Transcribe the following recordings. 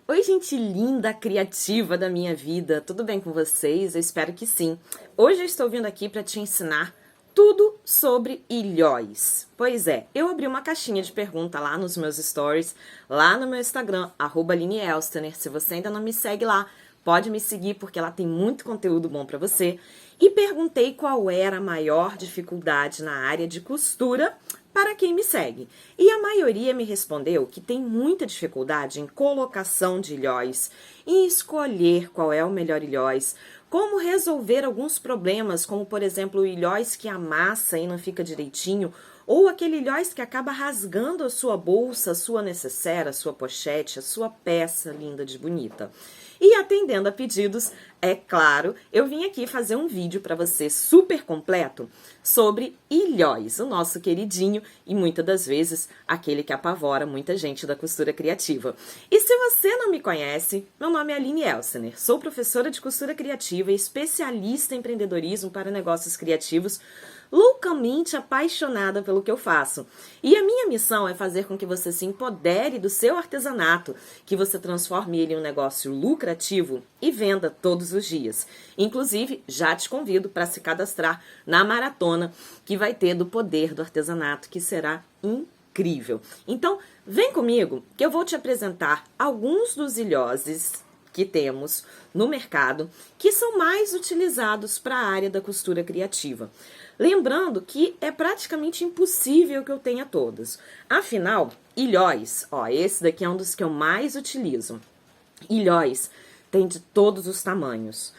Oi, gente linda, criativa da minha vida, tudo bem com vocês? Eu espero que sim. Hoje eu estou vindo aqui para te ensinar tudo sobre ilhóis. Pois é, eu abri uma caixinha de pergunta lá nos meus stories, lá no meu Instagram, @LineElstener. Se você ainda não me segue lá, pode me seguir porque lá tem muito conteúdo bom para você. E perguntei qual era a maior dificuldade na área de costura para quem me segue. E a maioria me respondeu que tem muita dificuldade em colocação de ilhóis, em escolher qual é o melhor ilhóis, como resolver alguns problemas, como por exemplo o ilhóis que amassa e não fica direitinho, ou aquele ilhóis que acaba rasgando a sua bolsa, a sua necessaire, a sua pochete, a sua peça linda de bonita. E atendendo a pedidos, é claro, eu vim aqui fazer um vídeo para você super completo sobre ilhóis, o nosso queridinho e muitas das vezes aquele que apavora muita gente da costura criativa. E se você não me conhece, meu nome é Aline Elstener, sou professora de costura criativa e especialista em empreendedorismo para negócios criativos, loucamente apaixonada pelo que eu faço. E a minha missão é fazer com que você se empodere do seu artesanato, que você transforme ele em um negócio lucrativo e venda todos os dias. Inclusive, já te convido para se cadastrar na maratona que vai ter do Poder do Artesanato, que será incrível. Então, vem comigo que eu vou te apresentar alguns dos ilhoses que temos no mercado que são mais utilizados para a área da costura criativa. Lembrando que é praticamente impossível que eu tenha todos. Afinal, ilhóis, esse daqui é um dos que eu mais utilizo. Ilhóis tem de todos os tamanhos.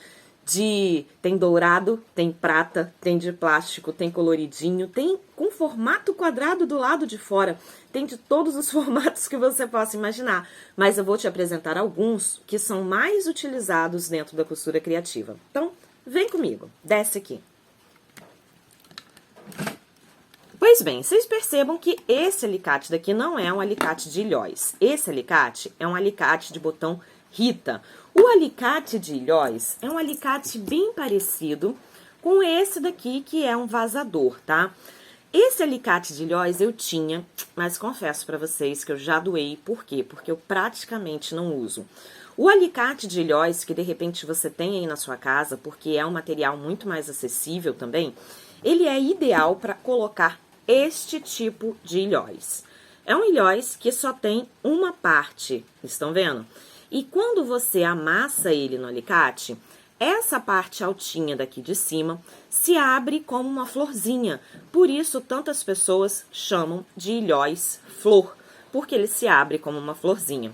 Tem dourado, tem prata, tem de plástico, tem coloridinho, tem com formato quadrado do lado de fora. Tem de todos os formatos que você possa imaginar. Mas eu vou te apresentar alguns que são mais utilizados dentro da costura criativa. Então, vem comigo, desce aqui. Pois bem, vocês percebam que esse alicate daqui não é um alicate de ilhóis. Esse alicate é um alicate de botão Rita. O alicate de ilhóis é um alicate bem parecido com esse daqui, que é um vazador, tá? Esse alicate de ilhóis eu tinha, mas confesso para vocês que eu já doei. Por quê? Porque eu praticamente não uso. O alicate de ilhóis, que de repente você tem aí na sua casa, porque é um material muito mais acessível também, ele é ideal para colocar este tipo de ilhóis. É um ilhóis que só tem uma parte, estão vendo? E quando você amassa ele no alicate, essa parte altinha daqui de cima se abre como uma florzinha. Por isso, tantas pessoas chamam de ilhóis flor, porque ele se abre como uma florzinha.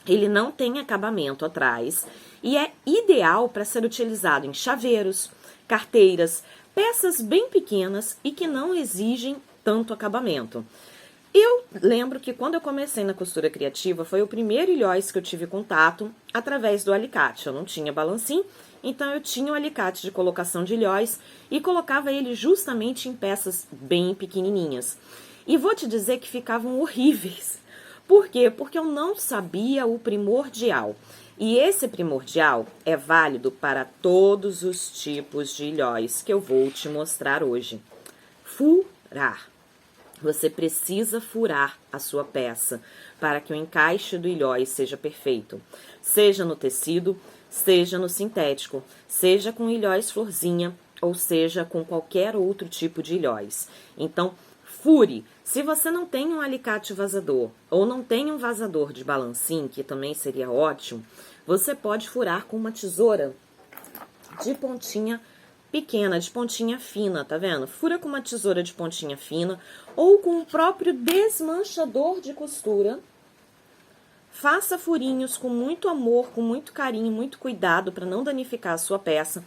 Ele não tem acabamento atrás e é ideal para ser utilizado em chaveiros, carteiras, peças bem pequenas e que não exigem tanto acabamento. Eu lembro que quando eu comecei na costura criativa, foi o primeiro ilhóis que eu tive contato através do alicate. Eu não tinha balancim, então eu tinha o alicate de colocação de ilhóis e colocava ele justamente em peças bem pequenininhas. E vou te dizer que ficavam horríveis. Por quê? Porque eu não sabia o primordial. E esse primordial é válido para todos os tipos de ilhóis que eu vou te mostrar hoje. Furar. Você precisa furar a sua peça para que o encaixe do ilhóis seja perfeito. Seja no tecido, seja no sintético, seja com ilhóis florzinha ou seja com qualquer outro tipo de ilhóis. Então, fure. Se você não tem um alicate vazador ou não tem um vazador de balancim, que também seria ótimo, você pode furar com uma tesoura de pontinha pequena, de pontinha fina, tá vendo? Fura com uma tesoura de pontinha fina ou com o próprio desmanchador de costura. Faça furinhos com muito amor, com muito carinho, muito cuidado para não danificar a sua peça.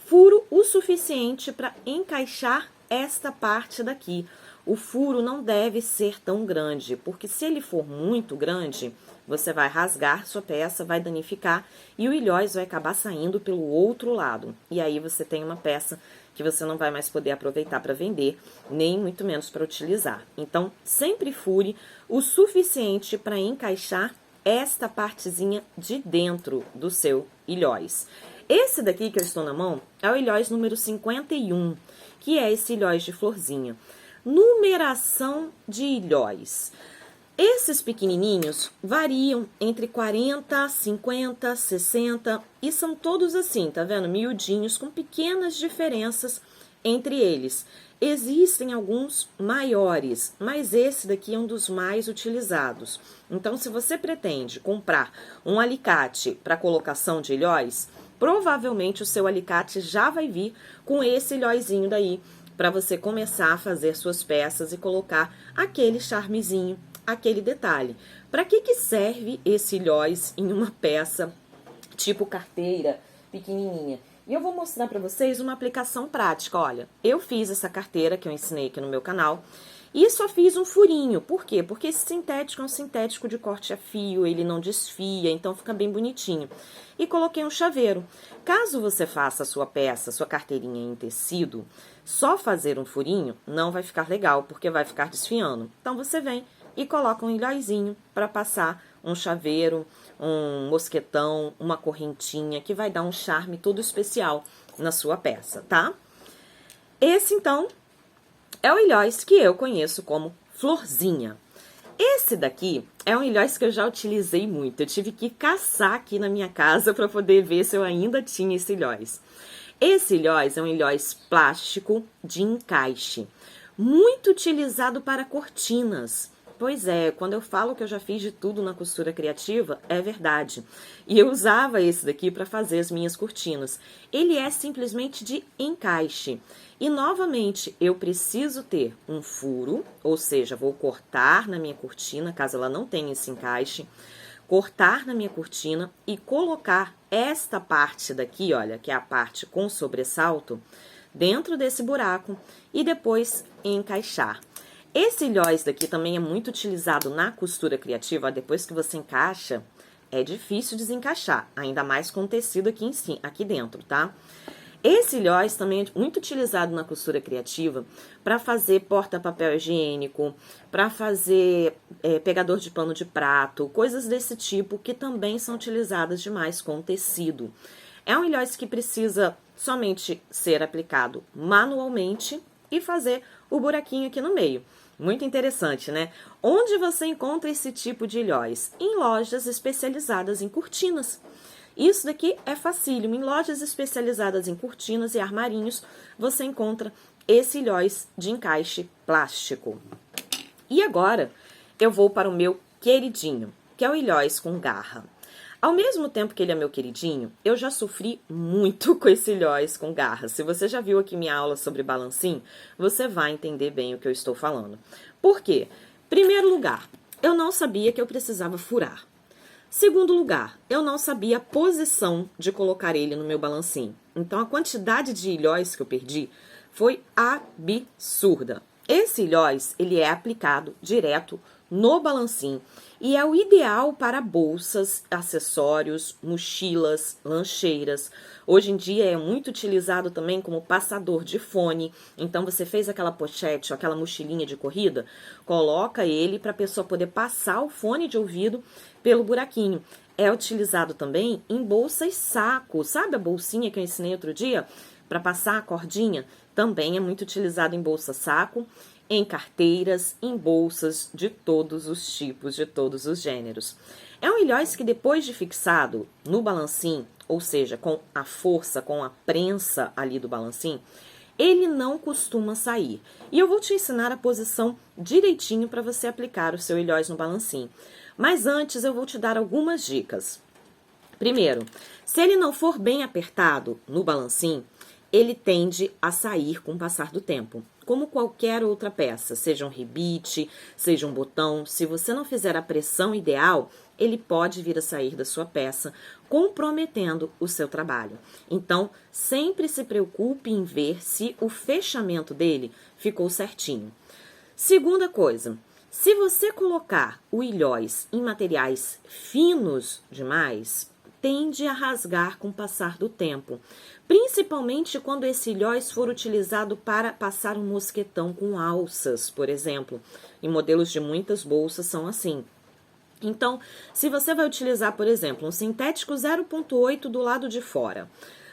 Furo o suficiente para encaixar esta parte daqui. O furo não deve ser tão grande, porque se ele for muito grande, você vai rasgar sua peça, vai danificar e o ilhóis vai acabar saindo pelo outro lado. E aí você tem uma peça que você não vai mais poder aproveitar para vender, nem muito menos para utilizar. Então, sempre fure o suficiente para encaixar esta partezinha de dentro do seu ilhóis. Esse daqui que eu estou na mão é o ilhóis número 51, que é esse ilhóis de florzinha. Numeração de ilhóis. Esses pequenininhos variam entre 40, 50, 60 e são todos assim, tá vendo? Miudinhos, com pequenas diferenças entre eles. Existem alguns maiores, mas esse daqui é um dos mais utilizados. Então, se você pretende comprar um alicate para colocação de ilhóis, provavelmente o seu alicate já vai vir com esse ilhóizinho daí, para você começar a fazer suas peças e colocar aquele charmezinho, aquele detalhe. Para que serve esse ilhóis em uma peça tipo carteira pequenininha? E eu vou mostrar para vocês uma aplicação prática. Olha, eu fiz essa carteira que eu ensinei aqui no meu canal e só fiz um furinho. Por quê? Porque esse sintético é um sintético de corte a fio, ele não desfia, então fica bem bonitinho. E coloquei um chaveiro. Caso você faça a sua peça, sua carteirinha em tecido, só fazer um furinho não vai ficar legal, porque vai ficar desfiando. Então você vem e coloca um ilhóizinho para passar um chaveiro, um mosquetão, uma correntinha, que vai dar um charme todo especial na sua peça, tá? Esse, então, é o ilhóis que eu conheço como florzinha. Esse daqui é um ilhóis que eu já utilizei muito. Eu tive que caçar aqui na minha casa para poder ver se eu ainda tinha esse ilhóis. Esse ilhóis é um ilhóis plástico de encaixe, muito utilizado para cortinas. Pois é, quando eu falo que eu já fiz de tudo na costura criativa, é verdade. E eu usava esse daqui para fazer as minhas cortinas. Ele é simplesmente de encaixe. E, novamente, eu preciso ter um furo, ou seja, vou cortar na minha cortina, caso ela não tenha esse encaixe, cortar na minha cortina e colocar esta parte daqui, olha, que é a parte com sobressalto, dentro desse buraco e depois encaixar. Esse ilhóis daqui também é muito utilizado na costura criativa. Depois que você encaixa, é difícil desencaixar, ainda mais com o tecido aqui dentro, tá? Esse ilhóis também é muito utilizado na costura criativa para fazer porta-papel higiênico, para fazer pegador de pano de prato, coisas desse tipo que também são utilizadas demais com tecido. É um ilhóis que precisa somente ser aplicado manualmente e fazer o buraquinho aqui no meio. Muito interessante, né? Onde você encontra esse tipo de ilhóis? Em lojas especializadas em cortinas. Isso daqui é facílimo. Em lojas especializadas em cortinas e armarinhos, você encontra esse ilhóis de encaixe plástico. E agora, eu vou para o meu queridinho, que é o ilhóis com garra. Ao mesmo tempo que ele é meu queridinho, eu já sofri muito com esse ilhóis com garra. Se você já viu aqui minha aula sobre balancim, você vai entender bem o que eu estou falando. Por quê? Primeiro lugar, eu não sabia que eu precisava furar. Segundo lugar, eu não sabia a posição de colocar ele no meu balancim. Então, a quantidade de ilhóis que eu perdi foi absurda. Esse ilhóis, ele é aplicado direto no balancim e é o ideal para bolsas, acessórios, mochilas, lancheiras. Hoje em dia é muito utilizado também como passador de fone. Então você fez aquela pochete ou aquela mochilinha de corrida, coloca ele para a pessoa poder passar o fone de ouvido pelo buraquinho. É utilizado também em bolsas saco. Sabe a bolsinha que eu ensinei outro dia para passar a cordinha? Também é muito utilizado em bolsa saco, em carteiras, em bolsas de todos os tipos, de todos os gêneros. É um ilhóis que depois de fixado no balancim, ou seja, com a força, com a prensa ali do balancim, ele não costuma sair. E eu vou te ensinar a posição direitinho para você aplicar o seu ilhóis no balancim. Mas antes eu vou te dar algumas dicas. Primeiro, se ele não for bem apertado no balancim, ele tende a sair com o passar do tempo. Como qualquer outra peça, seja um rebite, seja um botão, se você não fizer a pressão ideal, ele pode vir a sair da sua peça, comprometendo o seu trabalho. Então, sempre se preocupe em ver se o fechamento dele ficou certinho. Segunda coisa, se você colocar o ilhóis em materiais finos demais, tende a rasgar com o passar do tempo, principalmente quando esse ilhóis for utilizado para passar um mosquetão com alças, por exemplo. Em modelos de muitas bolsas são assim. Então, se você vai utilizar, por exemplo, um sintético 0,8 do lado de fora,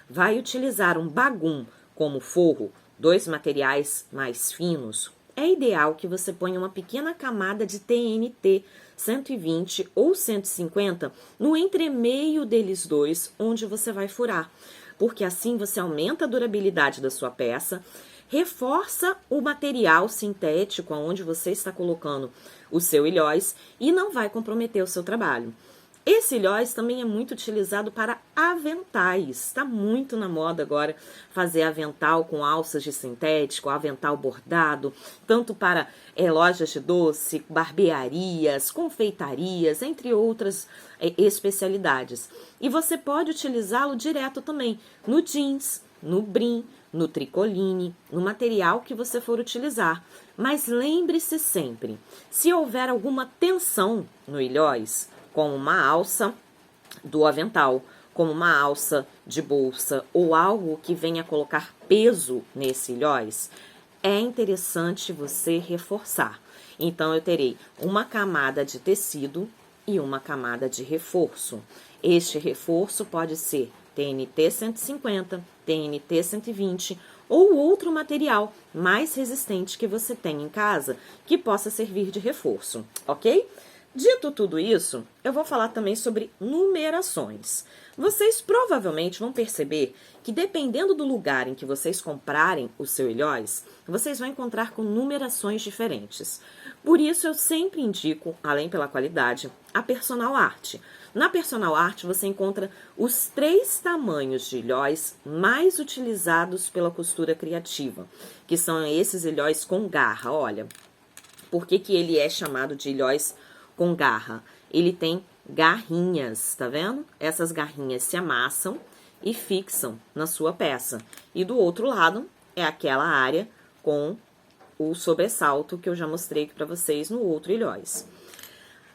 vai utilizar um bagum como forro, dois materiais mais finos, é ideal que você ponha uma pequena camada de TNT 120 ou 150 no entremeio deles dois, onde você vai furar. Porque assim você aumenta a durabilidade da sua peça, reforça o material sintético onde você está colocando o seu ilhóis e não vai comprometer o seu trabalho. Esse ilhóis também é muito utilizado para aventais. Está muito na moda agora fazer avental com alças de sintético, avental bordado, tanto para lojas de doce, barbearias, confeitarias, entre outras especialidades. E você pode utilizá-lo direto também no jeans, no brim, no tricoline, no material que você for utilizar. Mas lembre-se sempre, se houver alguma tensão no ilhóis, como uma alça do avental, como uma alça de bolsa ou algo que venha colocar peso nesse ilhóis, é interessante você reforçar. Então, eu terei uma camada de tecido e uma camada de reforço. Este reforço pode ser TNT 150, TNT 120 ou outro material mais resistente que você tem em casa que possa servir de reforço, ok? Dito tudo isso, eu vou falar também sobre numerações. Vocês provavelmente vão perceber que dependendo do lugar em que vocês comprarem o seu ilhóis, vocês vão encontrar com numerações diferentes. Por isso eu sempre indico, além pela qualidade, a Personal Art. Na Personal Art você encontra os 3 tamanhos de ilhóis mais utilizados pela costura criativa, que são esses ilhóis com garra. Olha, por que ele é chamado de ilhóis com garra? Ele tem garrinhas, tá vendo? Essas garrinhas se amassam e fixam na sua peça. E do outro lado é aquela área com o sobressalto que eu já mostrei aqui para vocês no outro ilhóis.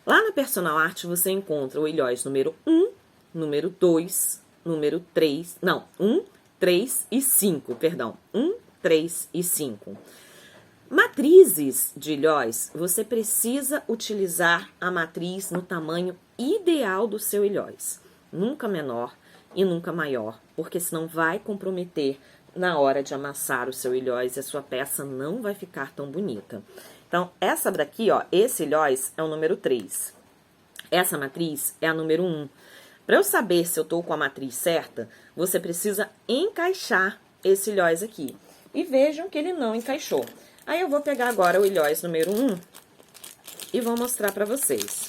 Lá na Personal Art você encontra o ilhóis número 1, número 2, número 3, não, 1, 3 e 5, perdão, 1, 3 e 5. Matrizes de ilhóis, você precisa utilizar a matriz no tamanho ideal do seu ilhóis. Nunca menor e nunca maior, porque senão vai comprometer na hora de amassar o seu ilhóis e a sua peça não vai ficar tão bonita. Então, essa daqui, ó, esse ilhóis é o número 3. Essa matriz é a número 1. Para eu saber se eu tô com a matriz certa, você precisa encaixar esse ilhóis aqui. E vejam que ele não encaixou. Aí eu vou pegar agora o ilhóis número 1 e vou mostrar para vocês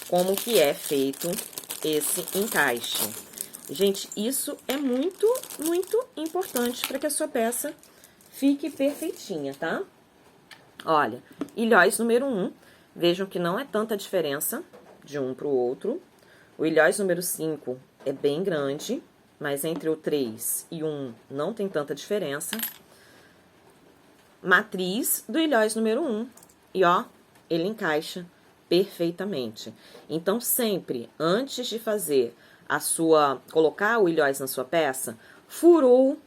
como que é feito esse encaixe. Gente, isso é muito, muito importante para que a sua peça fique perfeitinha, tá? Olha, ilhóis número 1, vejam que não é tanta diferença de um para o outro. O ilhóis número 5 é bem grande, mas entre o 3 e 1 não tem tanta diferença. Matriz do ilhóis número 1. E ó, ele encaixa perfeitamente. Então, sempre, antes de fazer colocar o ilhóis na sua peça, furou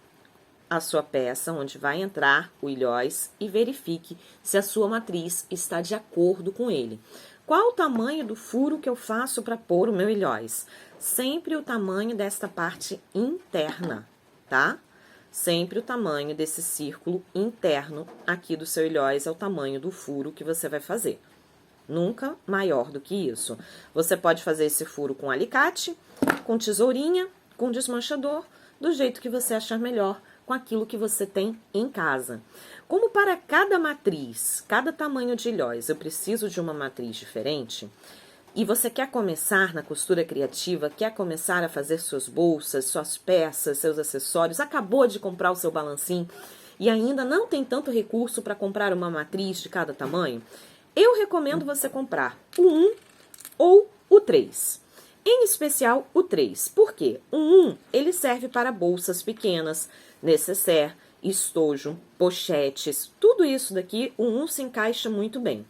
a sua peça, onde vai entrar o ilhóis, e verifique se a sua matriz está de acordo com ele. Qual o tamanho do furo que eu faço para pôr o meu ilhóis? Sempre o tamanho desta parte interna, tá? Sempre o tamanho desse círculo interno aqui do seu ilhóis é o tamanho do furo que você vai fazer. Nunca maior do que isso. Você pode fazer esse furo com alicate, com tesourinha, com desmanchador, do jeito que você achar melhor, com aquilo que você tem em casa. Como para cada matriz, cada tamanho de ilhóis, eu preciso de uma matriz diferente, e você quer começar na costura criativa, quer começar a fazer suas bolsas, suas peças, seus acessórios, acabou de comprar o seu balancinho e ainda não tem tanto recurso para comprar uma matriz de cada tamanho, eu recomendo você comprar o 1 ou o 3. Em especial o 3. Por quê? O 1, ele serve para bolsas pequenas, nécessaire, estojo, pochetes, tudo isso daqui, o 1 se encaixa muito bem.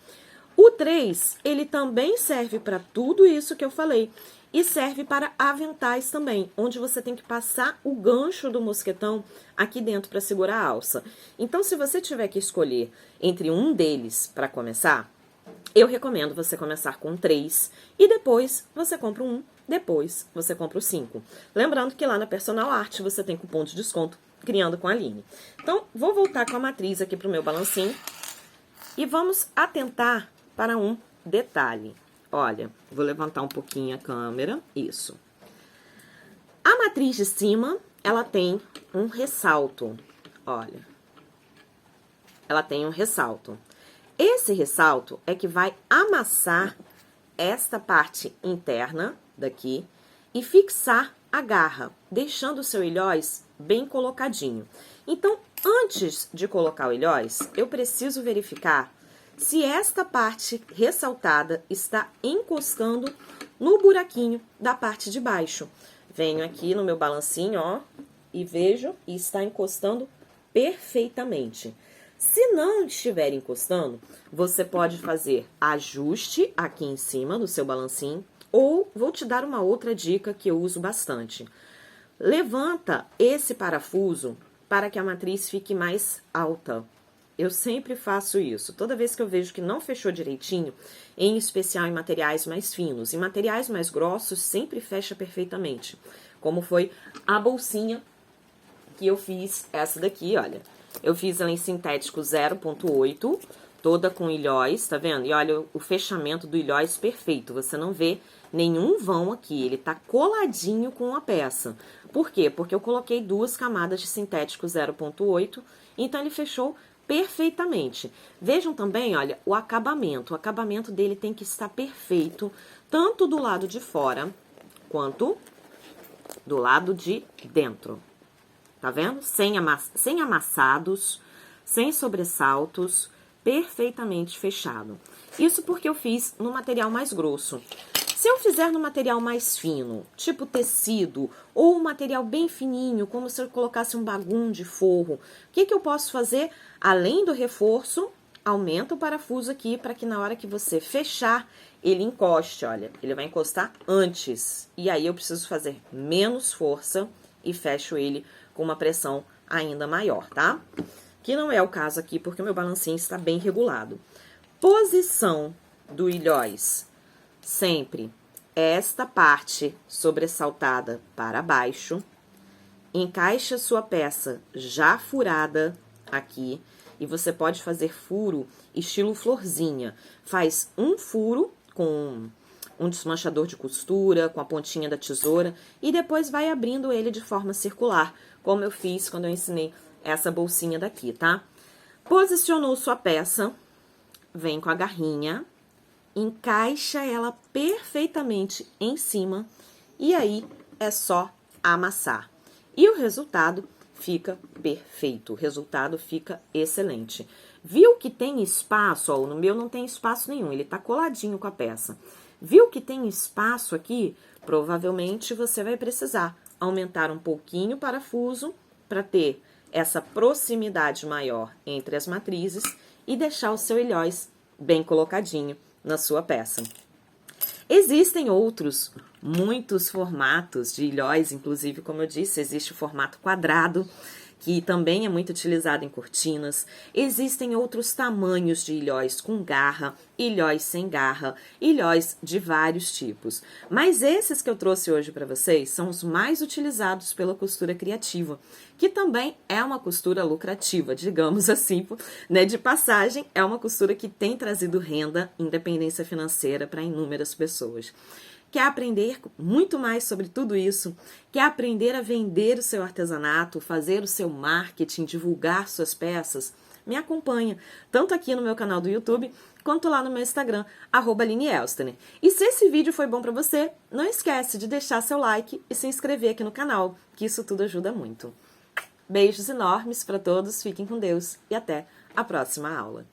O 3, ele também serve para tudo isso que eu falei. E serve para aventais também, onde você tem que passar o gancho do mosquetão aqui dentro para segurar a alça. Então, se você tiver que escolher entre um deles para começar, eu recomendo você começar com 3 e depois você compra o 1, depois você compra o 5. Lembrando que lá na Personal Art você tem cupom de desconto Criando com a Aline. Então, vou voltar com a matriz aqui pro meu balancinho E vamos atentar para um detalhe. Olha, vou levantar um pouquinho a câmera, isso. A matriz de cima, ela tem um ressalto, olha. Ela tem um ressalto. Esse ressalto é que vai amassar esta parte interna daqui e fixar a garra, deixando o seu ilhós bem colocadinho. Então, antes de colocar o ilhós, eu preciso verificar se esta parte ressaltada está encostando no buraquinho da parte de baixo. Venho aqui no meu balancinho, ó, e vejo e está encostando perfeitamente. Se não estiver encostando, você pode fazer ajuste aqui em cima do seu balancinho, ou vou te dar uma outra dica que eu uso bastante. Levanta esse parafuso para que a matriz fique mais alta. Eu sempre faço isso. Toda vez que eu vejo que não fechou direitinho, em especial em materiais mais finos. Em materiais mais grossos, sempre fecha perfeitamente. Como foi a bolsinha que eu fiz, essa daqui, olha. Eu fiz ela em sintético 0,8, toda com ilhóis, tá vendo? E olha, o fechamento do ilhóis perfeito. Você não vê nenhum vão aqui, ele tá coladinho com a peça. Por quê? Porque eu coloquei 2 camadas de sintético 0,8, então ele fechou perfeitamente. Vejam também, olha, o acabamento. O acabamento dele tem que estar perfeito, tanto do lado de fora, quanto do lado de dentro. Tá vendo? Sem amassados, sem sobressaltos, perfeitamente fechado. Isso porque eu fiz no material mais grosso. Se eu fizer no material mais fino, tipo tecido, ou um material bem fininho, como se eu colocasse um bagum de forro, o que eu posso fazer? Além do reforço, aumenta o parafuso aqui para que na hora que você fechar, ele encoste, olha. Ele vai encostar antes. E aí eu preciso fazer menos força e fecho ele com uma pressão ainda maior, tá? Que não é o caso aqui, porque o meu balancinho está bem regulado. Posição do ilhóis. Sempre esta parte sobressaltada para baixo. Encaixa sua peça já furada aqui. E você pode fazer furo estilo florzinha. Faz um furo com um desmanchador de costura, com a pontinha da tesoura, e depois vai abrindo ele de forma circular, como eu fiz quando eu ensinei essa bolsinha daqui, tá? Posicionou sua peça, vem com a garrinha, encaixa ela perfeitamente em cima, e aí é só amassar. E o resultado fica perfeito, o resultado fica excelente. Viu que tem espaço? Ó, no meu não tem espaço nenhum, ele tá coladinho com a peça. Viu que tem espaço aqui? Provavelmente você vai precisar aumentar um pouquinho o parafuso para ter essa proximidade maior entre as matrizes e deixar o seu ilhóis bem colocadinho na sua peça. Existem muitos formatos de ilhóis, inclusive, como eu disse, existe o formato quadrado, que também é muito utilizado em cortinas. Existem outros tamanhos de ilhóis com garra, ilhóis sem garra, ilhóis de vários tipos. Mas esses que eu trouxe hoje para vocês são os mais utilizados pela costura criativa, que também é uma costura lucrativa, digamos assim, né? De passagem, é uma costura que tem trazido renda, independência financeira para inúmeras pessoas. Quer aprender muito mais sobre tudo isso? Quer aprender a vender o seu artesanato, fazer o seu marketing, divulgar suas peças? Me acompanha, tanto aqui no meu canal do YouTube, quanto lá no meu Instagram, @AlineElstner. E se esse vídeo foi bom para você, não esquece de deixar seu like e se inscrever aqui no canal, que isso tudo ajuda muito. Beijos enormes para todos, fiquem com Deus e até a próxima aula.